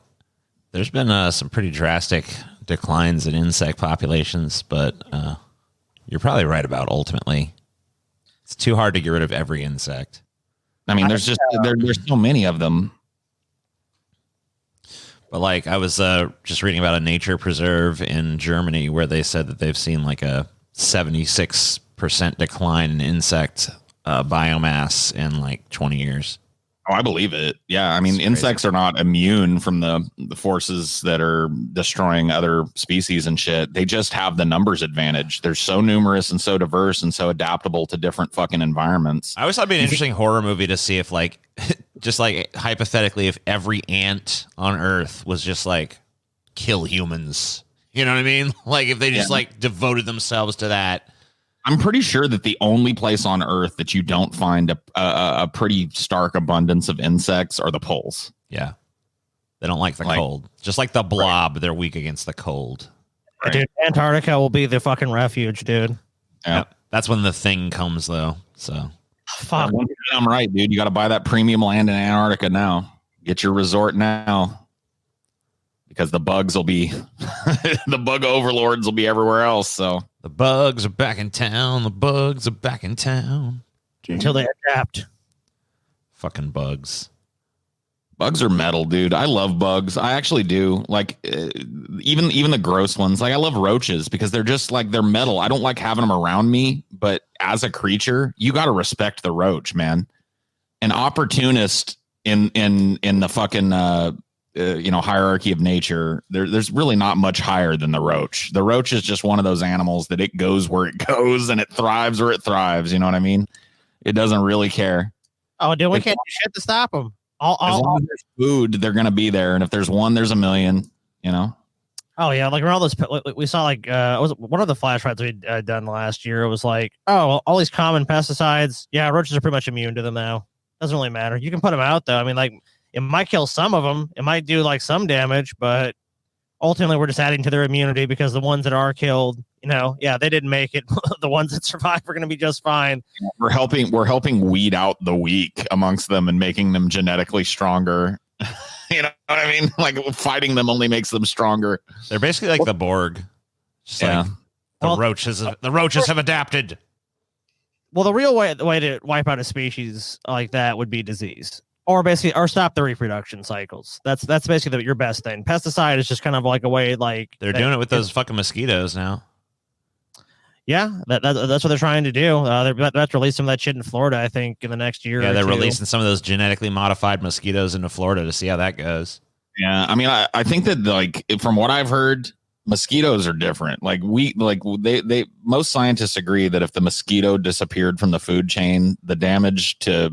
there's been some pretty drastic declines in insect populations, but you're probably right about ultimately. It's too hard to get rid of every insect. I mean, there's so many of them. But like, I was just reading about a nature preserve in Germany where they said that they've seen like a 76% decline in insect biomass in like 20 years. Oh, I believe it. Yeah. I mean, insects are not immune from the forces that are destroying other species and shit. They just have the numbers advantage. They're so numerous and so diverse and so adaptable to different fucking environments. I always thought it'd be an interesting horror movie to see if, like, just like hypothetically, if every ant on Earth was just like kill humans. You know what I mean? Like, if they just like devoted themselves to that. I'm pretty sure that the only place on Earth that you don't find a pretty stark abundance of insects are the poles. Yeah. They don't like the cold. Just like the blob, they're weak against the cold. Right. Dude, Antarctica will be the fucking refuge, dude. Yeah. That's when the thing comes, though. So. Fuck. I'm right, dude. You got to buy that premium land in Antarctica now. Get your resort now. Because the bugs will be, the bug overlords will be everywhere else. So the bugs are back in town. The bugs are back in town. Until they adapt. Fucking bugs. Bugs are metal, dude. I love bugs. I actually do. Like, even the gross ones. Like, I love roaches because they're just like, they're metal. I don't like having them around me. But as a creature, you got to respect the roach, man. An opportunist in the fucking hierarchy of nature, there's really not much higher than the roach. The roach is just one of those animals that it goes where it goes and it thrives where it thrives. You know what I mean? It doesn't really care. Oh, dude, we can't do shit to stop them. As long as there's food, they're gonna be there, and if there's one, there's a million. You know? Oh yeah, like all those we saw, like it was one of the flash floods we'd done last year. It was like, oh, all these common pesticides. Yeah, roaches are pretty much immune to them now. Doesn't really matter. You can put them out though. I mean, like, it might kill some of them. It might do like some damage, but ultimately we're just adding to their immunity because the ones that are killed, they didn't make it. The ones that survive are going to be just fine. We're helping weed out the weak amongst them and making them genetically stronger. You know what I mean? Like, fighting them only makes them stronger. They're basically like the Borg. Just like the roaches have adapted. Well, the real way to wipe out a species like that would be disease. Or stop the reproduction cycles. That's basically your best thing. Pesticide is just kind of like a way, like they're doing it with those fucking mosquitoes now. Yeah, that's what they're trying to do. They're about to release some of that shit in Florida, I think, in the next year. Yeah, they're releasing some of those genetically modified mosquitoes into Florida to see how that goes. Yeah, I mean, I think that, like, from what I've heard, mosquitoes are different. Like, they most scientists agree that if the mosquito disappeared from the food chain, the damage to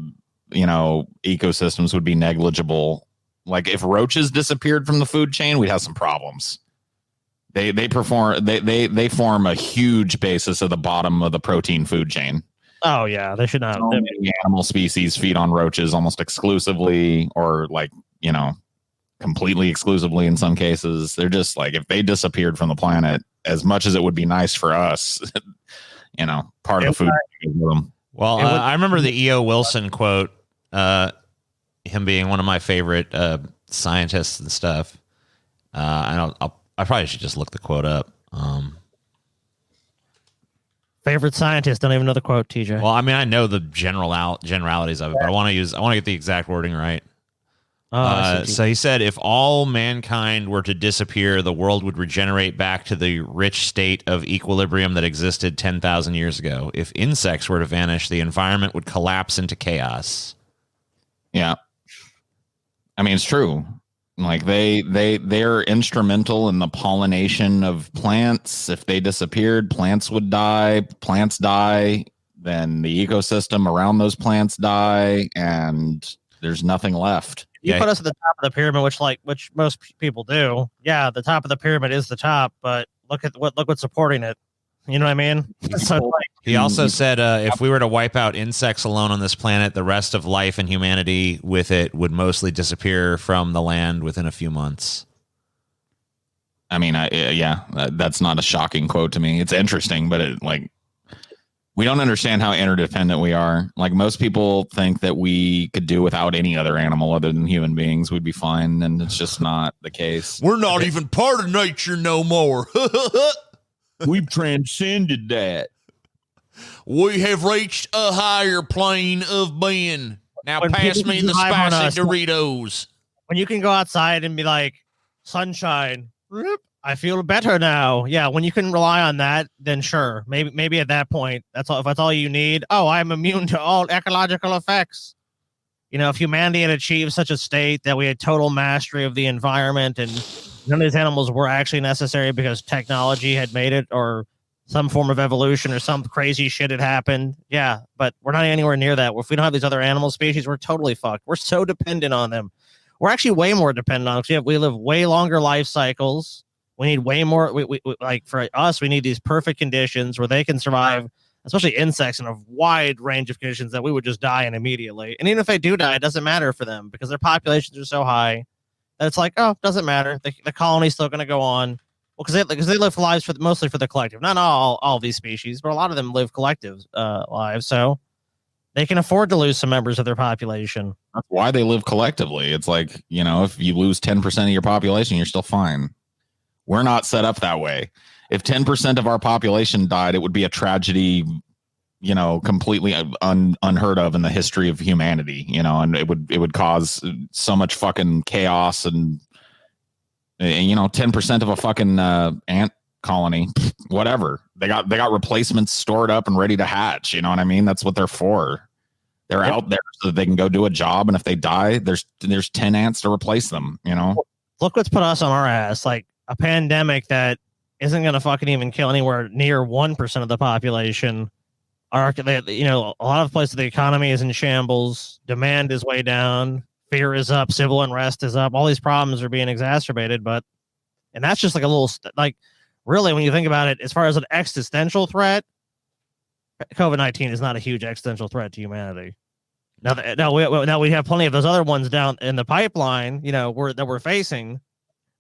ecosystems would be negligible. Like, if roaches disappeared from the food chain, we'd have some problems. They form a huge basis of the bottom of the protein food chain. Oh yeah, they should not. So many animal species feed on roaches almost exclusively, or completely exclusively in some cases. They're just like, if they disappeared from the planet, as much as it would be nice for us, part of the food chain. Well, I remember the E.O. Wilson quote, him being one of my favorite scientists and stuff. I probably should just look the quote up. Favorite scientist? Don't even know the quote, TJ. Well, I mean, I know the generalities of it, but I want to get the exact wording right. So he said, if all mankind were to disappear, the world would regenerate back to the rich state of equilibrium that existed 10,000 years ago. If insects were to vanish, the environment would collapse into chaos. Yeah. I mean, it's true. Like they're instrumental in the pollination of plants. If they disappeared, plants would die. Plants die, then the ecosystem around those plants die, and there's nothing left. You put us at the top of the pyramid, which most people do. Yeah, the top of the pyramid is the top, but look what's supporting it. You know what I mean? So, he also said if we were to wipe out insects alone on this planet, the rest of life and humanity with it would mostly disappear from the land within a few months. I mean, that's not a shocking quote to me. It's interesting, but we don't understand how interdependent we are. Like, most people think that we could do without any other animal other than human beings. We'd be fine, and it's just not the case. We're not even part of nature no more. We've transcended that. We have reached a higher plane of being. Now when pass me the spicy Doritos. When you can go outside and be like, sunshine, I feel better now. Yeah, when you can rely on that, then sure. Maybe at that point, if that's all you need. Oh, I'm immune to all ecological effects. You know, if humanity had achieved such a state that we had total mastery of the environment and none of these animals were actually necessary because technology had made it, or some form of evolution or some crazy shit had happened. Yeah, but we're not anywhere near that. If we don't have these other animal species, we're totally fucked. We're so dependent on them. We're actually way more dependent on them. We live way longer life cycles. We need way more. We like, for us, we need these perfect conditions where they can survive, especially insects, in a wide range of conditions that we would just die in immediately. And even if they do die, it doesn't matter for them because their populations are so high that it's like, oh, it doesn't matter. The colony's still going to go on. Well, because they live lives mostly for the collective. Not all of these species, but a lot of them live collective lives. So they can afford to lose some members of their population. That's why they live collectively. It's like, you know, if you lose 10% of your population, you're still fine. We're not set up that way. If 10% of our population died, it would be a tragedy, you know, completely unheard of in the history of humanity, you know, and it would cause so much fucking chaos and you know, 10% of a fucking ant colony, whatever. They got replacements stored up and ready to hatch. You know what I mean? That's what they're for. They're out there so that they can go do a job, and if they die, there's 10 ants to replace them, you know? Look what's put us on our ass. Like a pandemic that isn't going to fucking even kill anywhere near 1% of the population. You know, a lot of places the economy is in shambles. Demand is way down. Fear is up. Civil unrest is up. All these problems are being exacerbated. And that's just like a little, really, when you think about it, as far as an existential threat, COVID-19 is not a huge existential threat to humanity. Now we have plenty of those other ones down in the pipeline, you know, that we're facing,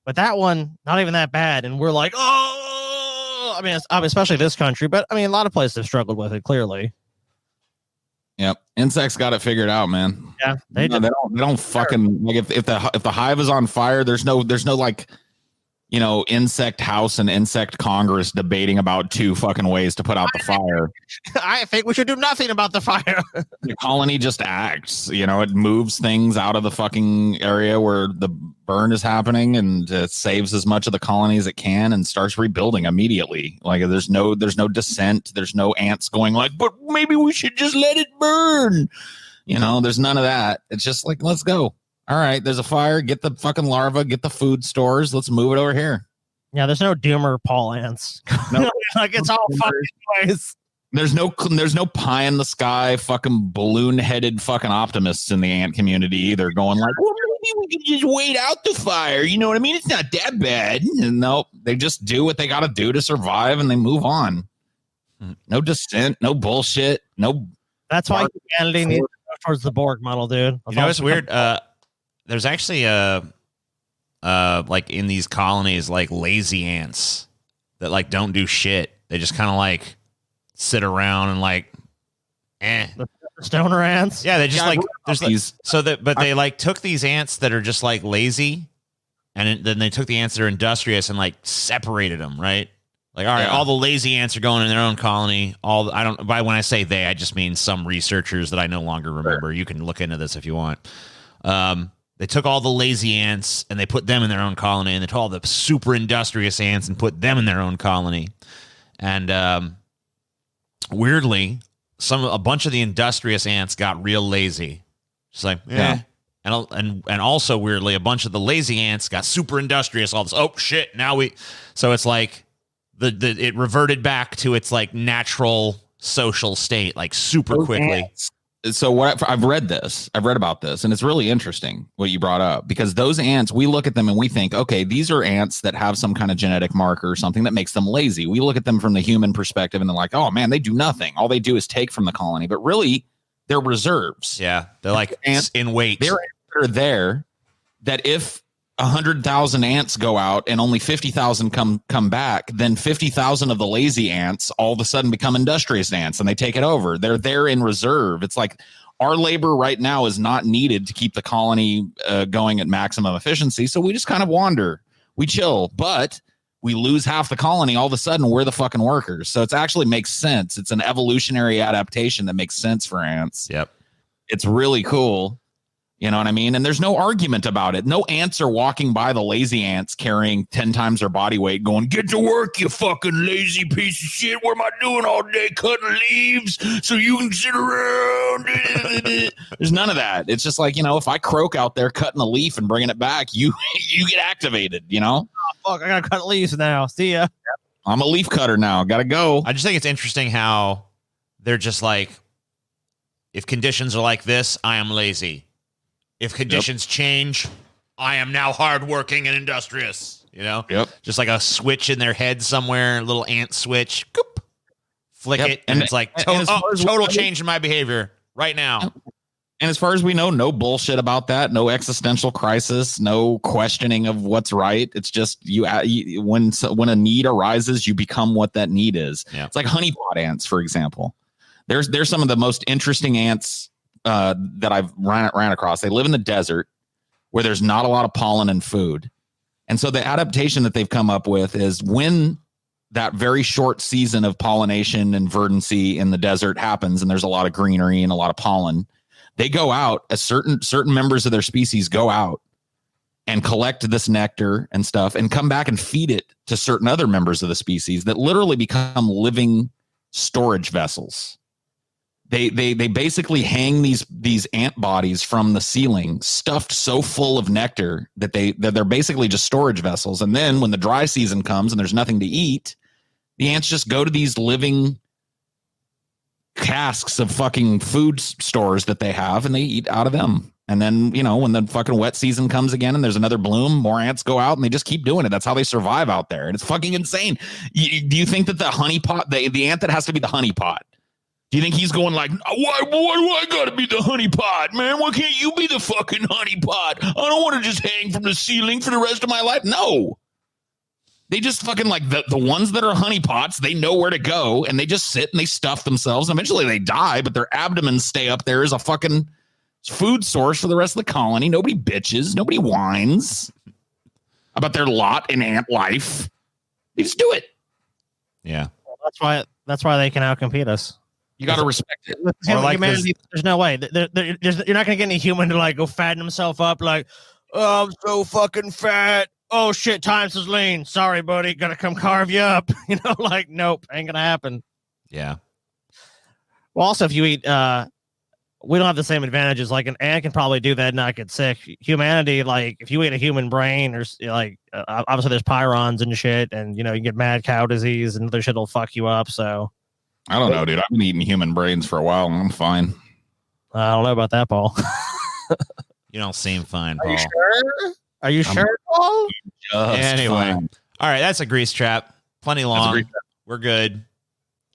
but that one, not even that bad. And we're like, oh, I mean, especially this country, but I mean, a lot of places have struggled with it, clearly. Yep, insects got it figured out, man. Yeah, they don't fucking, like, if the hive is on fire, there's no like, you know, insect house and insect congress debating about 2 fucking ways to put out the fire. I think we should do nothing about the fire. The colony just acts, you know, it moves things out of the fucking area where the burn is happening, and it saves as much of the colony as it can and starts rebuilding immediately. Like, there's no dissent. There's no ants going like, but maybe we should just let it burn. You know, there's none of that. It's just like, let's go. All right, there's a fire. Get the fucking larva. Get the food stores. Let's move it over here. Yeah, there's no doomer Paul ants. No, like, it's all fucking ways. There's no pie in the sky fucking balloon headed fucking optimists in the ant community either, going like, well, maybe we can just wait out the fire. You know what I mean? It's not that bad. And nope, they just do what they got to do to survive, and they move on. No dissent, no bullshit, no. That's why humanity needs to go towards the Borg model, dude. You know, it's weird. There's actually like in these colonies, like lazy ants that like don't do shit. They just kind of like sit around and like, The stoner ants. Yeah, they just there's like, but they like took these ants that are just like lazy, and then they took the ants that are industrious and like separated them, right? Like, all right, all the lazy ants are going in their own colony. When I say they, I just mean some researchers that I no longer remember. Sure. You can look into this if you want. They took all the lazy ants and they put them in their own colony, and they took all the super industrious ants and put them in their own colony. And weirdly, a bunch of the industrious ants got real lazy. Just like, And also weirdly, a bunch of the lazy ants got super industrious. All this, oh shit! So it's like it reverted back to its like natural social state, like super quickly. Ants. So I've read about this, and it's really interesting what you brought up, because those ants, we look at them and we think, okay, these are ants that have some kind of genetic marker or something that makes them lazy. We look at them from the human perspective and they're like, oh man, they do nothing. All they do is take from the colony, but really they're reserves. Yeah, they're like ants in wait. They're there that if 100,000 ants go out and only 50,000 come back, then 50,000 of the lazy ants all of a sudden become industrious ants and they take it over. They're there in reserve. It's like our labor right now is not needed to keep the colony going at maximum efficiency. So we just kind of wander, we chill, but we lose half the colony. All of a sudden we're the fucking workers. So it actually makes sense. It's an evolutionary adaptation that makes sense for ants. Yep. It's really cool. You know what I mean? And there's no argument about it. No ants are walking by the lazy ants carrying 10 times their body weight going, get to work, you fucking lazy piece of shit. What am I doing all day? Cutting leaves so you can sit around. There's none of that. It's just like, if I croak out there cutting a leaf and bringing it back, you get activated, Oh, fuck, I gotta cut leaves now. See ya. I'm a leaf cutter now. Gotta go. I just think it's interesting how they're just like, if conditions are like this, I am lazy. If conditions change, I am now hardworking and industrious. Yep. Just like a switch in their head somewhere, a little ant switch. Goop, flick it, and it's like total change in my behavior right now. And as far as we know, no bullshit about that. No existential crisis. No questioning of what's right. It's just when a need arises, you become what that need is. Yeah. It's like honeypot ants, for example. There's some of the most interesting ants that I've ran across. They live in the desert where there's not a lot of pollen and food. And so the adaptation that they've come up with is when that very short season of pollination and verdancy in the desert happens, and there's a lot of greenery and a lot of pollen, they go out, as certain members of their species go out and collect this nectar and stuff and come back and feed it to certain other members of the species that literally become living storage vessels. They basically hang these ant bodies from the ceiling, stuffed so full of nectar that they're basically just storage vessels. And then when the dry season comes and there's nothing to eat, the ants just go to these living casks of fucking food stores that they have, and they eat out of them. And then, when the fucking wet season comes again and there's another bloom, more ants go out and they just keep doing it. That's how they survive out there. And it's fucking insane. Do you think that the honeypot, the ant that has to be the honeypot, do you think he's going like, why do I gotta be the honeypot, man? Why can't you be the fucking honeypot? I don't want to just hang from the ceiling for the rest of my life. No. They just fucking like the ones that are honeypots, they know where to go, and they just sit and they stuff themselves. Eventually they die, but their abdomens stay up there as a fucking food source for the rest of the colony. Nobody bitches. Nobody whines about their lot in ant life. They just do it. Yeah. Well, that's why they can outcompete us. You got to respect it. Or like humanity, there's no way. You're not going to get any human to like go fatten himself up like, oh, I'm so fucking fat. Oh shit, times is lean. Sorry, buddy. Gotta come carve you up. Like, nope, ain't gonna happen. Yeah. Well, also, if you eat, we don't have the same advantages. Like an ant can probably do that and not get sick. Humanity, like if you eat a human brain, or like obviously there's pyrons and shit, and you can get mad cow disease and other shit will fuck you up. So I don't know, dude. I've been eating human brains for a while and I'm fine. I don't know about that, Paul. You don't seem fine, Paul. Are you sure? Are you sure, Paul? Anyway. Fine. All right, that's a grease trap. Plenty long. We're good.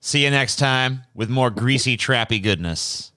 See you next time with more greasy, trappy goodness.